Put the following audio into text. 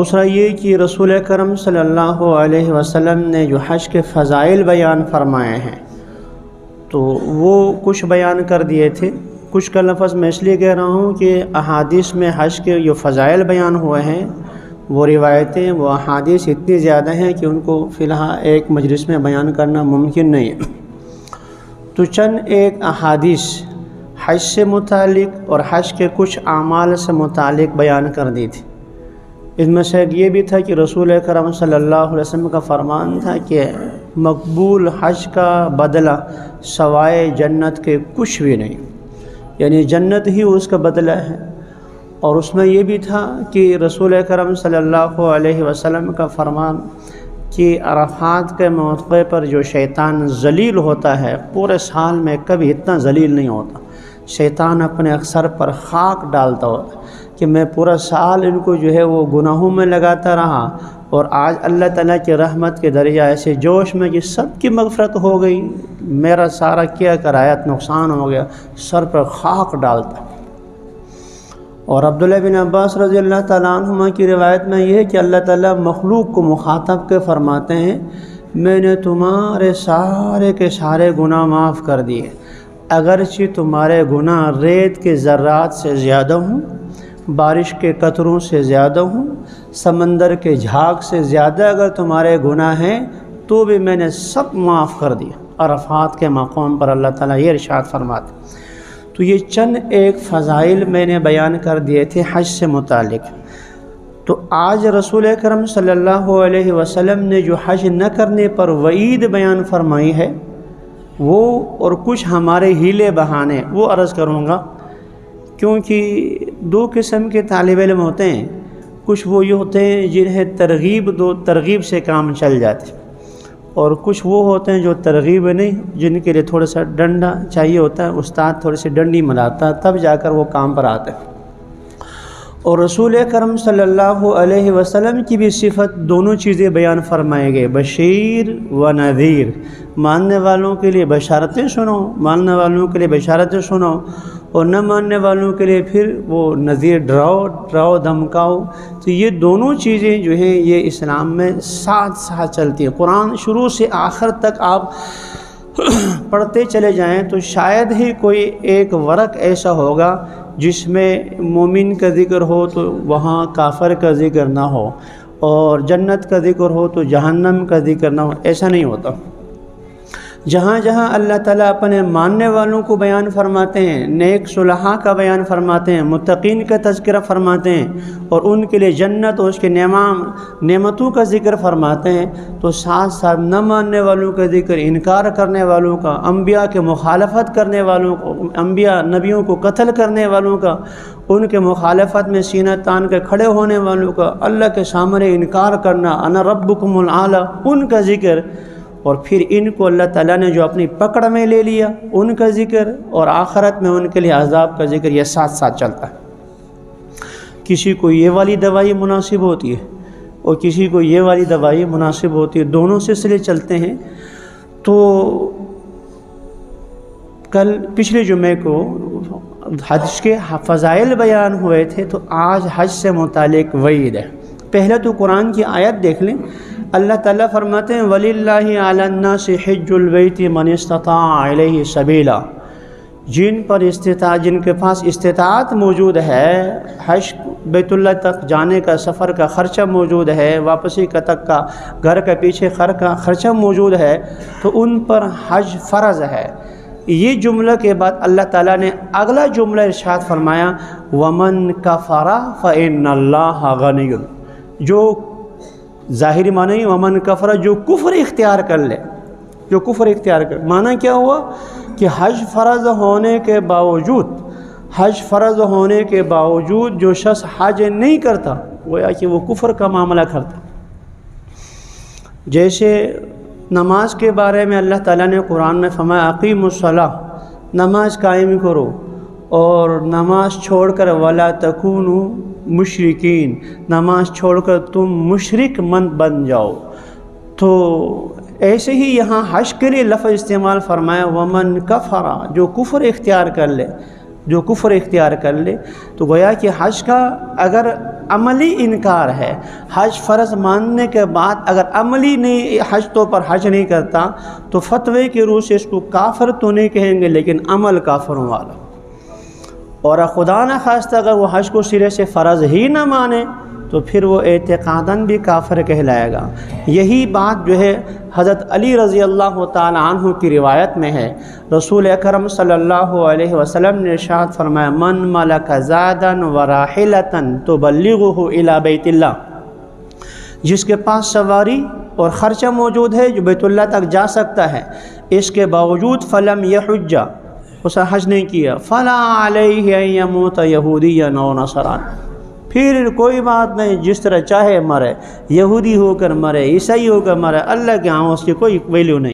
دوسرا یہ کہ رسول کرم صلی اللہ علیہ وسلم نے جو حج کے فضائل بیان فرمائے ہیں تو وہ کچھ بیان کر دیے تھے. کچھ کا لفظ میں اس لیے کہہ رہا ہوں کہ احادیث میں حج کے جو فضائل بیان ہوئے ہیں وہ روایتیں وہ احادیث اتنی زیادہ ہیں کہ ان کو فی الحال ایک مجلس میں بیان کرنا ممکن نہیں ہے. تو چند ایک احادیث حج سے متعلق اور حج کے کچھ اعمال سے متعلق بیان کر دی تھی. اس میں سے یہ بھی تھا کہ رسول کرم صلی اللہ علیہ وسلم کا فرمان تھا کہ مقبول حج کا بدلہ سوائے جنت کے کچھ بھی نہیں، یعنی جنت ہی اس کا بدلہ ہے. اور اس میں یہ بھی تھا کہ رسول کرم صلی اللہ علیہ وسلم کا فرمان کہ عرفات کے موقع پر جو شیطان ذلیل ہوتا ہے پورے سال میں کبھی اتنا ذلیل نہیں ہوتا. شیطان اپنے سر پر خاک ڈالتا ہوتا کہ میں پورا سال ان کو جو ہے وہ گناہوں میں لگاتا رہا، اور آج اللہ تعالیٰ کی رحمت کے درجہ ایسے جوش میں کہ سب کی مغفرت ہو گئی، میرا سارا کیا کرایت نقصان ہو گیا، سر پر خاک ڈالتا. اور عبداللہ بن عباس رضی اللہ تعالیٰ عنہما کی روایت میں یہ ہے کہ اللہ تعالیٰ مخلوق کو مخاطب کے فرماتے ہیں میں نے تمہارے سارے کے سارے گناہ معاف کر دیے، اگرچہ تمہارے گناہ ریت کے ذرات سے زیادہ ہوں، بارش کے قطروں سے زیادہ ہوں، سمندر کے جھاگ سے زیادہ اگر تمہارے گناہ ہیں تو بھی میں نے سب معاف کر دیا. عرفات کے مقام پر اللہ تعالیٰ یہ ارشاد فرماتے. تو یہ چند ایک فضائل میں نے بیان کر دیے تھے حج سے متعلق. تو آج رسول کرم صلی اللہ علیہ وسلم نے جو حج نہ کرنے پر وعید بیان فرمائی ہے وہ اور کچھ ہمارے ہیلے بہانے وہ عرض کروں گا، کیونکہ دو قسم کے طالب علم ہوتے ہیں. کچھ وہ یہ ہوتے ہیں جنہیں ترغیب سے کام چل جاتے، اور کچھ وہ ہوتے ہیں جو ترغیب نہیں، جن کے لیے تھوڑا سا ڈنڈا چاہیے ہوتا ہے، استاد تھوڑی سی ڈنڈی ملاتا ہے تب جا کر وہ کام پر آتے ہیں. اور رسول کرم صلی اللہ علیہ وسلم کی بھی صفت دونوں چیزیں بیان فرمائے گئے، بشیر و نذیر. ماننے والوں کے لیے بشارتیں سنو، ماننے والوں کے لیے بشارتیں سنو، اور نہ ماننے والوں کے لیے پھر وہ نذیر ڈراؤ دھمکاؤ. تو یہ دونوں چیزیں جو ہیں یہ اسلام میں ساتھ ساتھ چلتی ہیں. قرآن شروع سے آخر تک آپ پڑھتے چلے جائیں تو شاید ہی کوئی ایک ورق ایسا ہوگا جس میں مومن کا ذکر ہو تو وہاں کافر کا ذکر نہ ہو، اور جنت کا ذکر ہو تو جہنم کا ذکر نہ ہو. ایسا نہیں ہوتا. جہاں جہاں اللہ تعالیٰ اپنے ماننے والوں کو بیان فرماتے ہیں، نیک صلحاء کا بیان فرماتے ہیں، متقین کا تذکرہ فرماتے ہیں، اور ان کے لیے جنت اور اس کے نعمتوں کا ذکر فرماتے ہیں، تو ساتھ ساتھ نہ ماننے والوں کا ذکر، انکار کرنے والوں کا، انبیاء کے مخالفت کرنے والوں کو، انبیاء نبیوں کو قتل کرنے والوں کا، ان کے مخالفت میں سینہ تان کے کھڑے ہونے والوں کا، اللہ کے سامنے انکار کرنا، انا ربکم الاعلی، ان کا ذکر. اور پھر ان کو اللہ تعالیٰ نے جو اپنی پکڑ میں لے لیا ان کا ذکر، اور آخرت میں ان کے لیے عذاب کا ذکر، یہ ساتھ ساتھ چلتا ہے. کسی کو یہ والی دوائی مناسب ہوتی ہے اور کسی کو یہ والی دوائی مناسب ہوتی ہے، دونوں سلسلے چلتے ہیں. تو کل پچھلے جمعے کو حج کے فضائل بیان ہوئے تھے، تو آج حج سے متعلق وعید ہے. پہلے تو قرآن کی آیت دیکھ لیں. اللہ تعالیٰ فرماتے ہیں وَلِلَّهِ عَلَى النَّاسِ حِجُّ الْبَيْتِ مَنِ اسْتَطَاعَ إِلَيْهِ سَبِيلًا. جن کے پاس استطاعت موجود ہے، حج بیت اللہ تک جانے کا سفر کا خرچہ موجود ہے، واپسی کا تک کا گھر کا پیچھے خرچہ موجود ہے، تو ان پر حج فرض ہے. یہ جملہ کے بعد اللہ تعالیٰ نے اگلا جملہ ارشاد فرمایا وَمَن كَفَرَ فَإِنَّ اللَّهَ غَنِيٌّ. جو ظاہری معنی ومن کفر، جو کفر اختیار کر لے، جو کفر اختیار کر. معنی کیا ہوا کہ حج فرض ہونے کے باوجود جو شخص حج نہیں کرتا گویا کہ وہ کفر کا معاملہ کرتا. جیسے نماز کے بارے میں اللہ تعالیٰ نے قرآن میں فرمایا اقیموا الصلاۃ، نماز قائم کرو، اور نماز چھوڑ کر ولا تکونوا مشرکین، نماز چھوڑ کر تم مشرک مت بن جاؤ. تو ایسے ہی یہاں حج کے لیے لفظ استعمال فرمایا ومن کفر، جو کفر اختیار کر لے، تو گویا کہ حج کا اگر عملی انکار ہے۔ حج فرض ماننے کے بعد اگر عملی نہیں حج تو پر حج نہیں کرتا تو فتوے کی روح سے اس کو کافر تو نہیں کہیں گے لیکن عمل کافروں والا، اور خدا نہ خواستہ اگر وہ حج کو سرے سے فرض ہی نہ مانے تو پھر وہ اعتقاداً بھی کافر کہلائے گا۔ یہی بات جو ہے حضرت علی رضی اللہ تعالی عنہ کی روایت میں ہے، رسول اکرم صلی اللہ علیہ وسلم نے ارشاد فرمایا من ملک زادا وراحلۃ تبلغه الی بیت اللہ، جس کے پاس سواری اور خرچہ موجود ہے جو بیت اللہ تک جا سکتا ہے، اس کے باوجود فلم یحج، اسے حج نہیں کیا، فلا علیہ ان یموت یہودیا او نصران، پھر کوئی بات نہیں، جس طرح چاہے مرے، یہودی ہو کر مرے، عیسائی ہو کر مرے، اللہ کے ہاں اس کی کوئی ویلیو نہیں۔